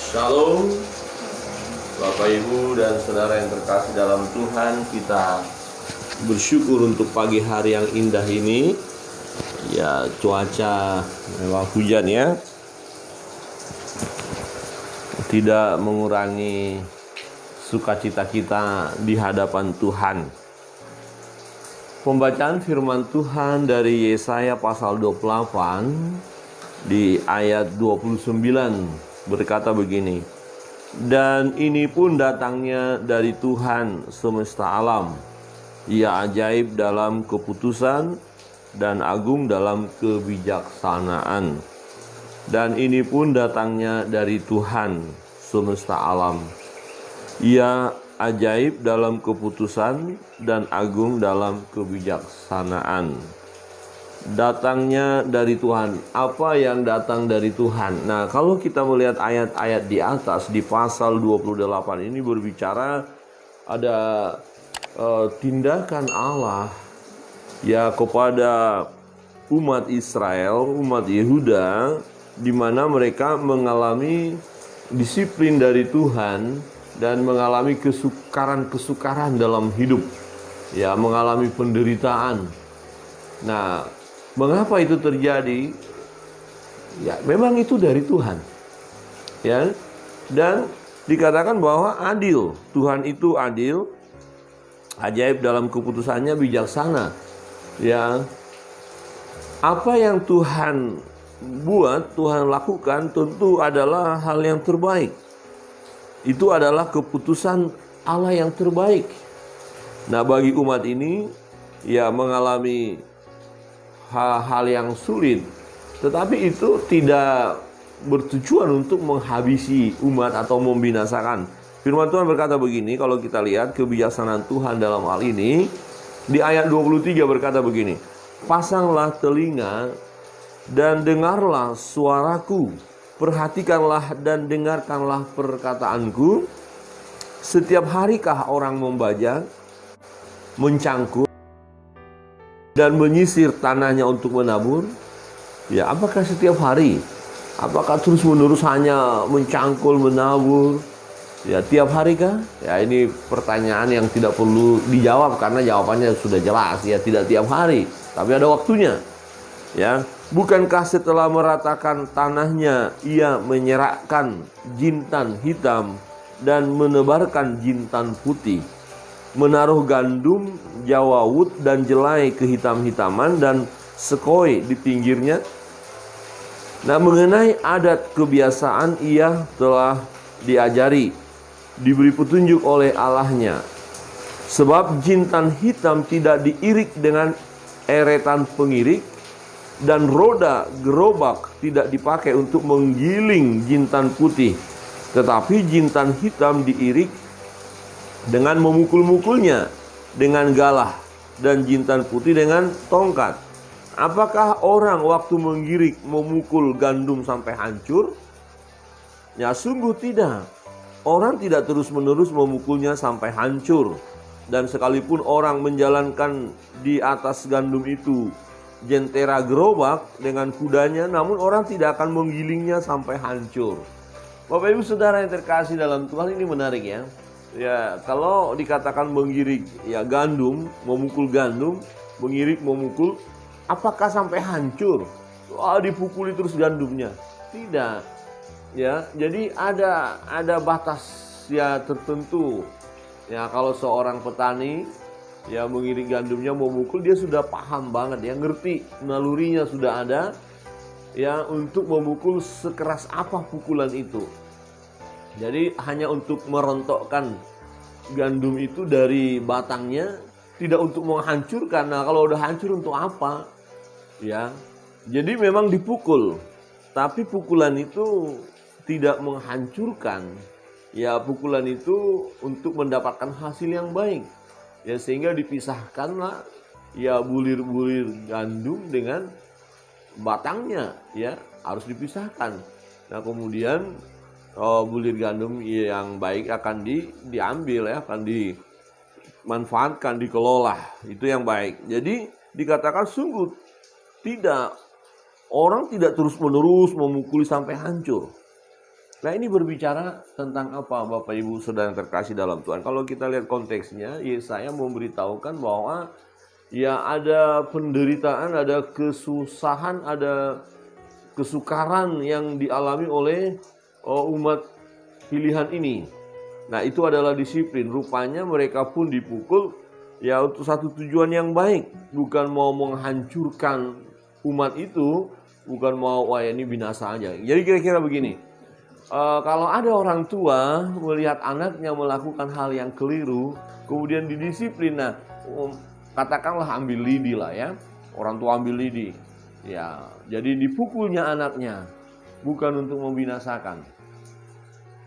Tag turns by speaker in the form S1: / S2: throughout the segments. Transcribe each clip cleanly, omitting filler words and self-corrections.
S1: Shalom Bapak Ibu dan Saudara yang terkasih dalam Tuhan. Kita bersyukur untuk pagi hari yang indah ini. Ya, cuaca memang hujan ya, tidak mengurangi sukacita kita di hadapan Tuhan. Pembacaan firman Tuhan dari Yesaya pasal 28 di ayat 29 berkata begini: "Dan ini pun datangnya dari Tuhan semesta alam. Ia ajaib dalam keputusan dan agung dalam kebijaksanaan. Dan ini pun datangnya dari Tuhan semesta alam. Ia ajaib dalam keputusan dan agung dalam kebijaksanaan." Datangnya dari Tuhan. Apa yang datang dari Tuhan? Nah, kalau kita melihat ayat-ayat di atas di pasal 28 ini berbicara ada tindakan Allah ya kepada umat Israel, umat Yehuda, di mana mereka mengalami disiplin dari Tuhan dan mengalami kesukaran dalam hidup, ya, mengalami penderitaan. Nah, mengapa itu terjadi? Ya, memang itu dari Tuhan, ya. Dan dikatakan bahwa adil. Tuhan itu adil, ajaib dalam keputusannya, bijaksana. Ya, apa yang Tuhan buat, Tuhan lakukan tentu adalah hal yang terbaik. Itu adalah keputusan Allah yang terbaik. Nah, bagi umat ini ya mengalami hal-hal yang sulit, tetapi itu tidak bertujuan untuk menghabisi umat atau membinasakan. Firman Tuhan berkata begini, kalau kita lihat kebijaksanaan Tuhan dalam hal ini, di ayat 23 berkata begini: "Pasanglah telinga dan dengarlah suaraku, perhatikanlah dan dengarkanlah perkataanku. Setiap harikah orang membajak, mencangkul, dan menyisir tanahnya untuk menabur?" Ya, apakah setiap hari? Apakah terus-menerus hanya mencangkul, menabur? Ya, tiap hari kah? Ya, ini pertanyaan yang tidak perlu dijawab karena jawabannya sudah jelas. Ya, tidak tiap hari, tapi ada waktunya. Ya, bukankah setelah meratakan tanahnya ia menyerakkan jintan hitam dan menebarkan jintan putih, menaruh gandum, jawawut dan jelai kehitam-hitaman dan sekoi di pinggirnya? Nah, mengenai adat kebiasaan ia telah diajari, diberi petunjuk oleh Allahnya. Sebab jintan hitam tidak diirik dengan eretan pengirik, dan roda gerobak tidak dipakai untuk menggiling jintan putih, tetapi jintan hitam diirik dengan memukul-mukulnya dengan galah, dan jintan putih dengan tongkat. Apakah orang waktu menggirik memukul gandum sampai hancur? Ya, sungguh tidak. Orang tidak terus-menerus memukulnya sampai hancur. Dan sekalipun orang menjalankan di atas gandum itu jentera gerobak dengan kudanya, namun orang tidak akan menggilingnya sampai hancur. Bapak Ibu Saudara yang terkasih dalam Tuhan, ini menarik ya. Ya, kalau dikatakan menggirik ya gandum, memukul gandum, mengirik, memukul, apakah sampai hancur? Dipukuli terus gandumnya? Tidak. Ya, jadi ada batas ya tertentu. Ya, kalau seorang petani ya mengirik gandumnya, memukul, dia sudah paham banget, ya ngerti, nalurinya sudah ada ya untuk memukul sekeras apa pukulan itu. Jadi hanya untuk merontokkan gandum itu dari batangnya, tidak untuk menghancurkan. Nah, kalau udah hancur untuk apa? Ya, jadi memang dipukul, tapi pukulan itu tidak menghancurkan. Ya, pukulan itu untuk mendapatkan hasil yang baik. Ya, sehingga dipisahkanlah ya bulir-bulir gandum dengan batangnya, ya harus dipisahkan. Nah, kemudian bulir gandum yang baik akan diambil, ya, akan dimanfaatkan, dikelola. Itu yang baik. Jadi dikatakan sungguh tidak, orang tidak terus-menerus memukuli sampai hancur. Nah, ini berbicara tentang apa, Bapak Ibu Saudara yang terkasih dalam Tuhan? Kalau kita lihat konteksnya, Yesaya memberitahukan bahwa ya ada penderitaan, ada kesusahan, ada kesukaran yang dialami oleh umat pilihan ini. Nah, itu adalah disiplin. Rupanya mereka pun dipukul ya untuk satu tujuan yang baik, bukan mau menghancurkan umat itu, bukan mau wah ini binasa aja. Jadi kira-kira begini. Kalau ada orang tua melihat anaknya melakukan hal yang keliru, kemudian didisiplin, nah katakanlah ambil lidi lah ya, orang tua ambil lidi, ya jadi dipukulnya anaknya, bukan untuk membinasakan.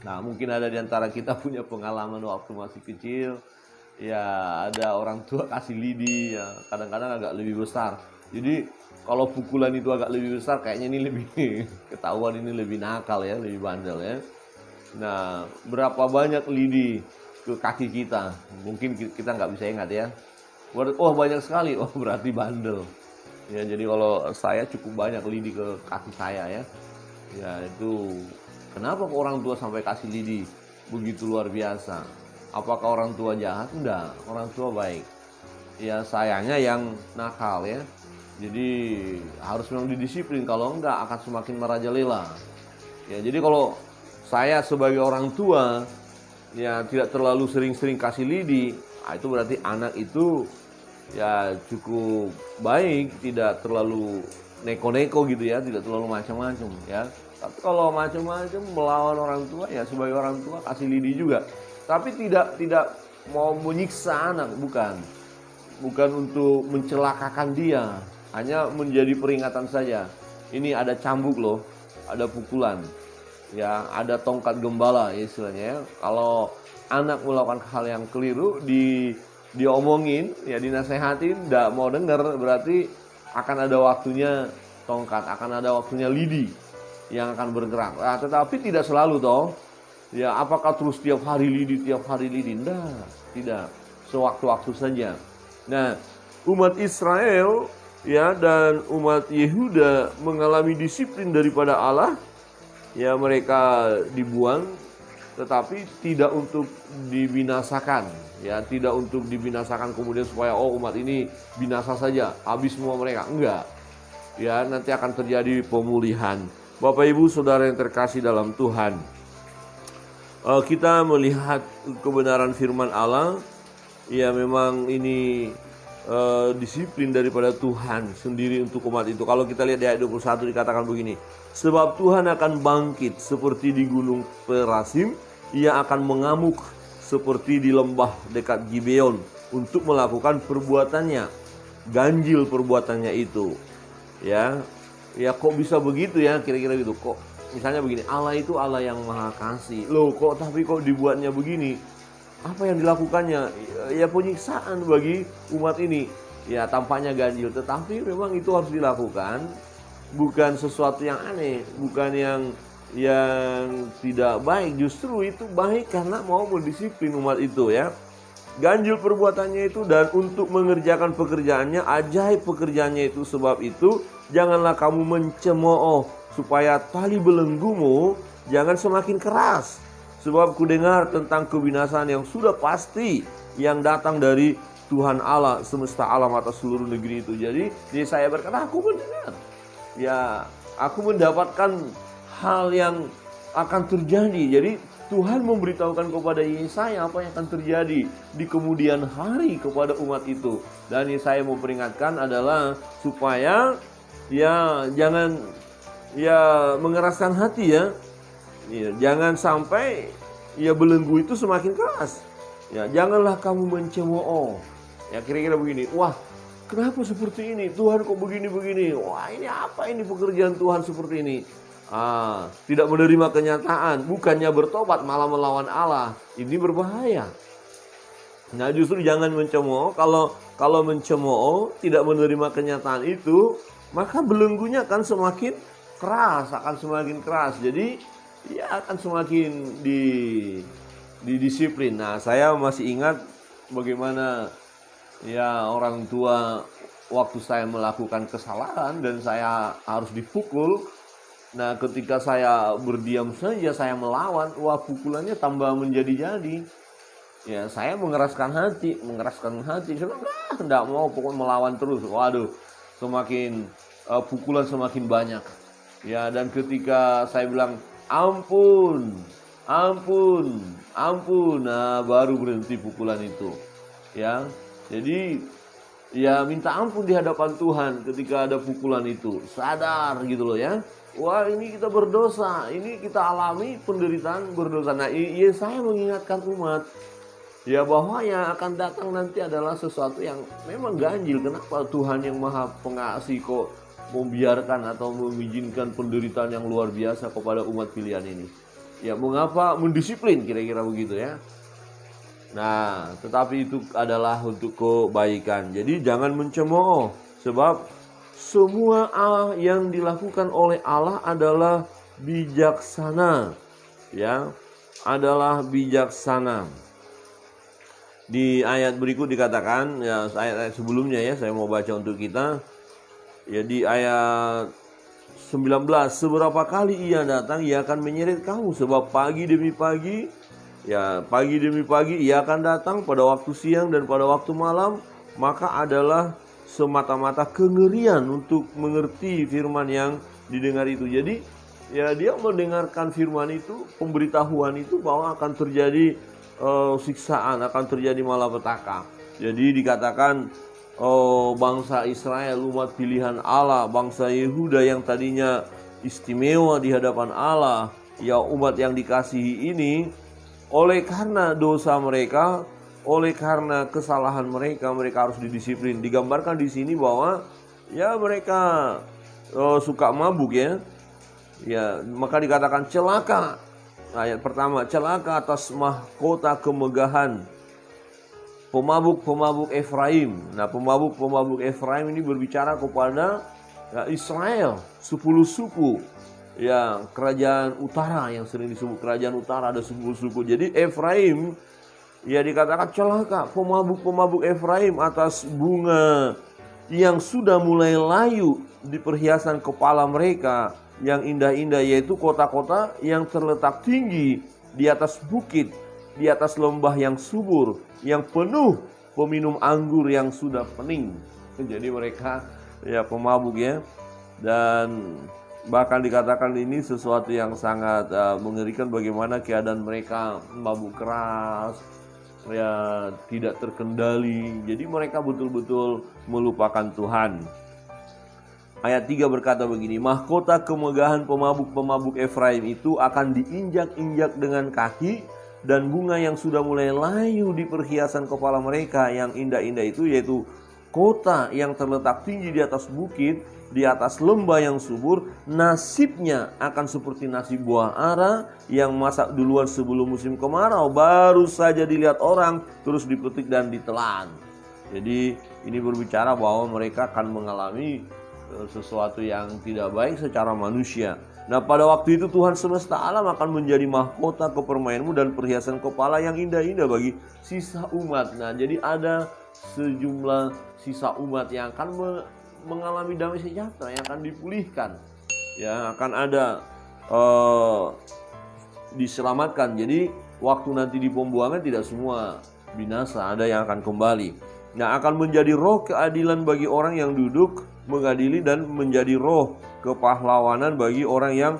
S1: Nah mungkin ada di antara kita punya pengalaman waktu masih kecil, ya ada orang tua kasih lidi, ya kadang-kadang agak lebih besar. Jadi kalau pukulan itu agak lebih besar, kayaknya ini lebih ketahuan ini lebih nakal ya, lebih bandel ya. Nah, berapa banyak lidi ke kaki kita? Mungkin kita nggak bisa ingat ya. Oh banyak sekali, oh berarti bandel. Ya jadi kalau saya cukup banyak lidi ke kaki saya ya. Ya itu kenapa orang tua sampai kasih lidi begitu luar biasa? Apakah orang tua jahat? Enggak, orang tua baik. Ya sayangnya yang nakal ya. Jadi harus memang didisiplin, kalau enggak akan semakin merajalela. Ya, jadi kalau saya sebagai orang tua ya tidak terlalu sering-sering kasih lidi, itu berarti anak itu ya cukup baik, tidak terlalu neko-neko gitu ya, tidak terlalu macam-macam ya. Tapi kalau macam-macam melawan orang tua ya sebagai orang tua kasih lidi juga. Tapi tidak mau menyiksa anak, bukan untuk mencelakakan dia, hanya menjadi peringatan saja. Ini ada cambuk loh, ada pukulan, ya ada tongkat gembala istilahnya ya. Kalau anak melakukan hal yang keliru, diomongin, ya dinasehatin, tidak mau dengar, berarti akan ada waktunya tongkat, akan ada waktunya lidi yang akan bergerak. Nah, tetapi tidak selalu toh. Ya apakah terus tiap hari lidi? Tidak. Sewaktu-waktu saja. Nah, umat Israel ya dan umat Yehuda mengalami disiplin daripada Allah, ya mereka dibuang, tetapi tidak untuk dibinasakan, ya tidak untuk dibinasakan kemudian supaya umat ini binasa saja, habis semua mereka, enggak. Ya nanti akan terjadi pemulihan. Bapak Ibu Saudara yang terkasih dalam Tuhan, kita melihat kebenaran firman Allah, ya memang ini disiplin daripada Tuhan sendiri untuk umat itu. Kalau kita lihat di ayat 21 dikatakan begini, sebab Tuhan akan bangkit seperti di gunung Perasim, ia akan mengamuk seperti di lembah dekat Gibeon untuk melakukan perbuatannya, ganjil perbuatannya itu. Ya kok bisa begitu ya, kira-kira gitu. Kok misalnya begini, Allah itu Allah yang maha kasih, loh kok dibuatnya begini? Apa yang dilakukannya? Ya penyiksaan bagi umat ini. Ya tampaknya ganjil, tetapi memang itu harus dilakukan. Bukan sesuatu yang aneh, bukan yang tidak baik. Justru itu baik karena mau mendisiplin umat itu ya. Ganjil perbuatannya itu dan untuk mengerjakan pekerjaannya, ajaib pekerjaannya itu. Sebab itu janganlah kamu mencemooh supaya tali belenggumu jangan semakin keras. Sebab kudengar tentang kebinasaan yang sudah pasti yang datang dari Tuhan Allah semesta alam atas seluruh negeri itu. Jadi saya berkata, aku mendengar. Ya, aku mendapatkan hal yang akan terjadi. Jadi Tuhan memberitahukan kepada Yesaya apa yang akan terjadi di kemudian hari kepada umat itu. Dan Yesaya memperingatkan adalah supaya ya jangan mengeraskan hati ya. Ya, jangan sampai belenggu itu semakin keras. Ya, janganlah kamu mencemooh. Ya kira-kira begini. Wah, kenapa seperti ini? Tuhan kok begini-begini? Wah, ini apa ini pekerjaan Tuhan seperti ini? Tidak menerima kenyataan, bukannya bertobat malah melawan Allah. Ini berbahaya. Nah, justru jangan mencemooh. Kalau mencemooh, tidak menerima kenyataan itu, maka belenggunya akan semakin keras, Jadi ya akan semakin didisiplin. Nah, saya masih ingat bagaimana ya orang tua waktu saya melakukan kesalahan dan saya harus dipukul. Nah, ketika saya berdiam saja, saya melawan, wah pukulannya tambah menjadi-jadi. Ya, saya mengeraskan hati. Saya bilang, enggak mau, pokoknya melawan terus. Waduh, semakin pukulan semakin banyak. Ya, dan ketika saya bilang, ampun, ampun, ampun, nah baru berhenti pukulan itu. Ya, jadi ya minta ampun di hadapan Tuhan ketika ada pukulan itu. Sadar gitu loh ya. Wah, ini kita berdosa, ini kita alami penderitaan berdosa. Nah, saya mengingatkan umat ya bahwa yang akan datang nanti adalah sesuatu yang memang ganjil. Kenapa Tuhan yang Maha Pengasih kok membiarkan atau mengizinkan penderitaan yang luar biasa kepada umat pilihan ini? Ya, mengapa mendisiplin, kira-kira begitu ya. Nah, tetapi itu adalah untuk kebaikan. Jadi jangan mencemooh, sebab semua yang dilakukan oleh Allah adalah bijaksana. Ya, adalah bijaksana. Di ayat berikut dikatakan, ya ayat sebelumnya ya, saya mau baca untuk kita. Ya, di ayat 19, seberapa kali ia datang, ia akan menyeret kamu, sebab pagi demi pagi, ya pagi demi pagi ia akan datang, pada waktu siang dan pada waktu malam, maka adalah semata-mata kengerian untuk mengerti firman yang didengar itu. Jadi ya dia mendengarkan firman itu, pemberitahuan itu bahwa akan terjadi siksaan, akan terjadi malapetaka. Jadi dikatakan bangsa Israel, umat pilihan Allah, bangsa Yehuda yang tadinya istimewa di hadapan Allah, ya umat yang dikasihi ini, oleh karena dosa mereka, oleh karena kesalahan mereka, mereka harus didisiplin. Digambarkan di sini bahwa ya mereka suka mabuk ya. Ya, maka dikatakan celaka. Ayat pertama, celaka atas mahkota kemegahan pemabuk-pemabuk Efraim. Nah, pemabuk-pemabuk Efraim ini berbicara kepada ya, Israel, 10 suku. Ya, kerajaan utara yang sering disebut kerajaan utara, ada 10 suku. Jadi Efraim ya dikatakan celaka, pemabuk-pemabuk Efraim atas bunga yang sudah mulai layu di perhiasan kepala mereka yang indah-indah, yaitu kota-kota yang terletak tinggi di atas bukit, di atas lembah yang subur, yang penuh peminum anggur yang sudah pening. Jadi mereka ya pemabuk ya. Dan bahkan dikatakan ini sesuatu yang sangat mengerikan, bagaimana keadaan mereka mabuk keras, ya tidak terkendali. Jadi mereka betul-betul melupakan Tuhan. Ayat 3 berkata begini, mahkota kemegahan pemabuk-pemabuk Efraim itu akan diinjak-injak dengan kaki, dan bunga yang sudah mulai layu di perhiasan kepala mereka yang indah-indah itu, yaitu kota yang terletak tinggi di atas bukit, di atas lembah yang subur, nasibnya akan seperti nasib buah ara yang masak duluan sebelum musim kemarau, baru saja dilihat orang, terus dipetik dan ditelan. Jadi ini berbicara bahwa mereka akan mengalami sesuatu yang tidak baik secara manusia. Nah, pada waktu itu Tuhan semesta alam akan menjadi mahkota kepermainanmu dan perhiasan kepala yang indah-indah bagi sisa umat. Nah, jadi ada sejumlah sisa umat yang akan mengalami damai sejahtera, yang akan dipulihkan, yang akan ada diselamatkan. Jadi waktu nanti di pembuangan tidak semua binasa, ada yang akan kembali. Nah, akan menjadi roh keadilan bagi orang yang duduk mengadili, dan menjadi roh kepahlawanan bagi orang yang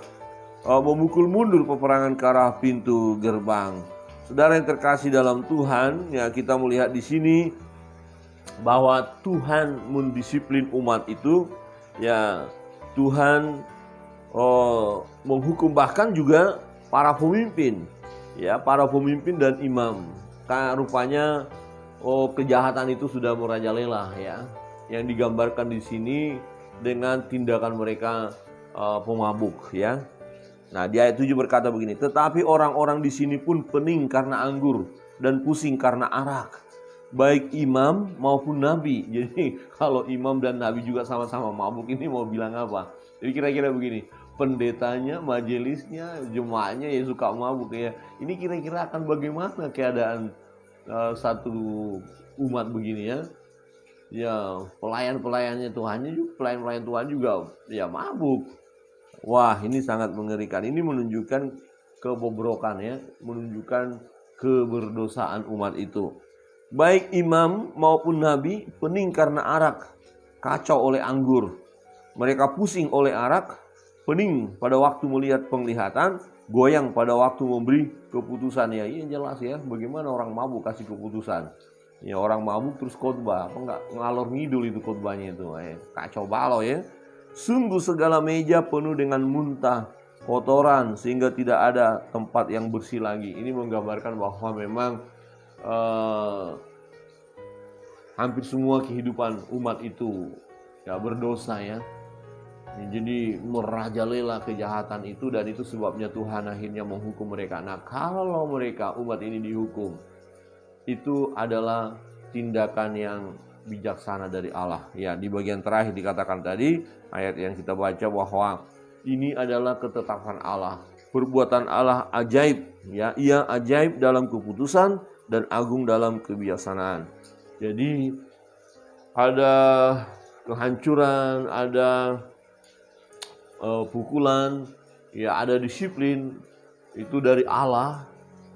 S1: memukul mundur peperangan ke arah pintu gerbang. Saudara yang terkasih dalam Tuhan, ya kita melihat di sini bahwa Tuhan mendisiplin umat itu, ya Tuhan menghukum bahkan juga para pemimpin, ya para pemimpin dan imam. Karena rupanya kejahatan itu sudah merajalela ya, yang digambarkan di sini dengan tindakan mereka pemabuk ya. Nah, di ayat 7 berkata begini, tetapi orang-orang di sini pun pening karena anggur dan pusing karena arak, baik imam maupun nabi. Jadi kalau imam dan nabi juga sama-sama mabuk, ini mau bilang apa? Jadi kira-kira begini, pendetanya, majelisnya, jemaahnya ya suka mabuk ya. Ini kira-kira akan bagaimana keadaan satu umat begini ya? Ya, pelayan-pelayannya Tuhannya juga, pelayan-pelayan Tuhan juga ya mabuk. Wah, ini sangat mengerikan. Ini menunjukkan kebobrokan ya, menunjukkan keberdosaan umat itu. Baik imam maupun nabi pening karena arak, kacau oleh anggur. Mereka pusing oleh arak, pening pada waktu melihat penglihatan, goyang pada waktu memberi keputusan. Ya, iya jelas ya, bagaimana orang mabuk kasih keputusan. Ya, orang mabuk terus khotbah, apa enggak ngalor ngidul itu khotbahnya itu. Kacau balau ya. Sungguh segala meja penuh dengan muntah, kotoran, sehingga tidak ada tempat yang bersih lagi. Ini menggambarkan bahwa memang hampir semua kehidupan umat itu ya berdosa ya. Jadi merajalela kejahatan itu, dan itu sebabnya Tuhan akhirnya menghukum mereka. Nah, kalau mereka umat ini dihukum, itu adalah tindakan yang bijaksana dari Allah. Ya, di bagian terakhir dikatakan tadi, ayat yang kita baca bahwa ini adalah ketetapan Allah. Perbuatan Allah ajaib, ya, ia ajaib dalam keputusan dan agung dalam kebijaksanaan. Jadi ada kehancuran, ada pukulan, ya ada disiplin, itu dari Allah,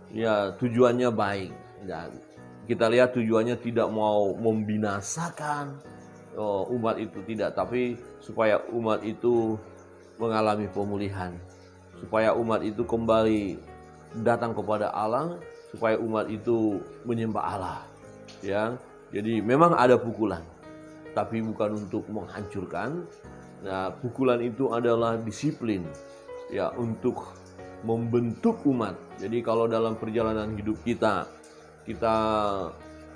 S1: ya tujuannya baik. Dan kita lihat tujuannya tidak mau membinasakan umat itu, tidak, tapi supaya umat itu mengalami pemulihan, supaya umat itu kembali datang kepada Allah, supaya umat itu menyembah Allah. Ya, jadi memang ada pukulan, tapi bukan untuk menghancurkan. Nah, pukulan itu adalah disiplin, ya, untuk membentuk umat. Jadi kalau dalam perjalanan hidup kita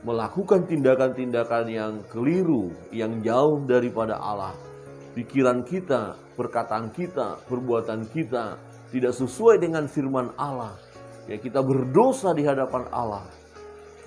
S1: melakukan tindakan-tindakan yang keliru, yang jauh daripada Allah, pikiran kita, perkataan kita, perbuatan kita tidak sesuai dengan firman Allah, ya kita berdosa di hadapan Allah.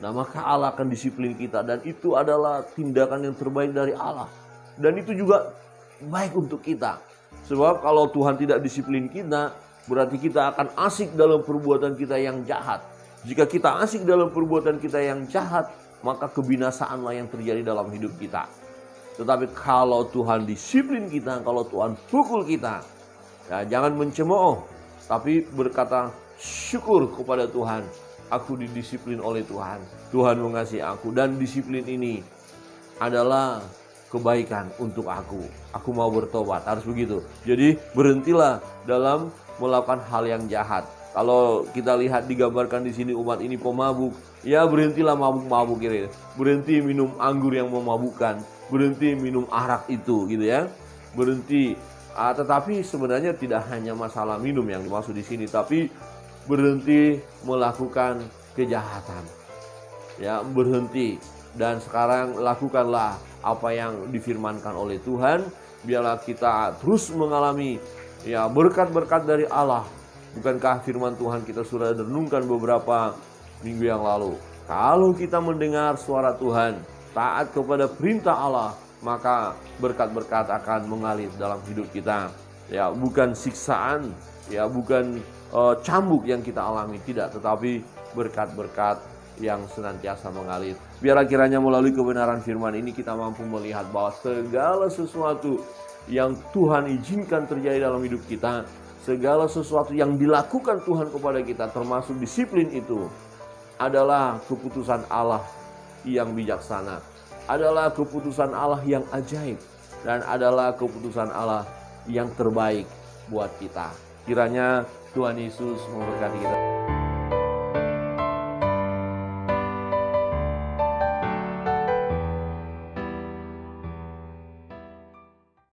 S1: Nah, maka Allah akan disiplin kita, dan itu adalah tindakan yang terbaik dari Allah. Dan itu juga baik untuk kita. Sebab kalau Tuhan tidak disiplin kita, berarti kita akan asik dalam perbuatan kita yang jahat. Jika kita asik dalam perbuatan kita yang jahat, maka kebinasaanlah yang terjadi dalam hidup kita. Tetapi kalau Tuhan disiplin kita, kalau Tuhan pukul kita, ya jangan mencemooh, tapi berkata syukur kepada Tuhan. Aku didisiplin oleh Tuhan. Tuhan mengasihi aku, dan disiplin ini adalah kebaikan untuk aku. Aku mau bertobat, harus begitu. Jadi berhentilah dalam melakukan hal yang jahat. Kalau kita lihat digambarkan di sini umat ini pemabuk, ya berhentilah mabuk-mabuk gitu. Berhenti minum anggur yang memabukkan, berhenti minum arak itu gitu ya. Berhenti. Tetapi sebenarnya tidak hanya masalah minum yang dimaksud di sini, tapi berhenti melakukan kejahatan. Ya, berhenti, dan sekarang lakukanlah apa yang difirmankan oleh Tuhan. Biarlah kita terus mengalami ya berkat-berkat dari Allah. Bukankah firman Tuhan kita sudah renungkan beberapa minggu yang lalu? Kalau kita mendengar suara Tuhan, taat kepada perintah Allah, maka berkat-berkat akan mengalir dalam hidup kita. Ya, bukan siksaan, ya bukan cambuk yang kita alami, tidak, tetapi berkat-berkat yang senantiasa mengalir. Biarlah kiranya melalui kebenaran firman ini kita mampu melihat bahwa segala sesuatu yang Tuhan izinkan terjadi dalam hidup kita, segala sesuatu yang dilakukan Tuhan kepada kita, termasuk disiplin itu, adalah keputusan Allah yang bijaksana, adalah keputusan Allah yang ajaib, dan adalah keputusan Allah yang terbaik buat kita. Kiranya Tuhan Yesus memberkati kita.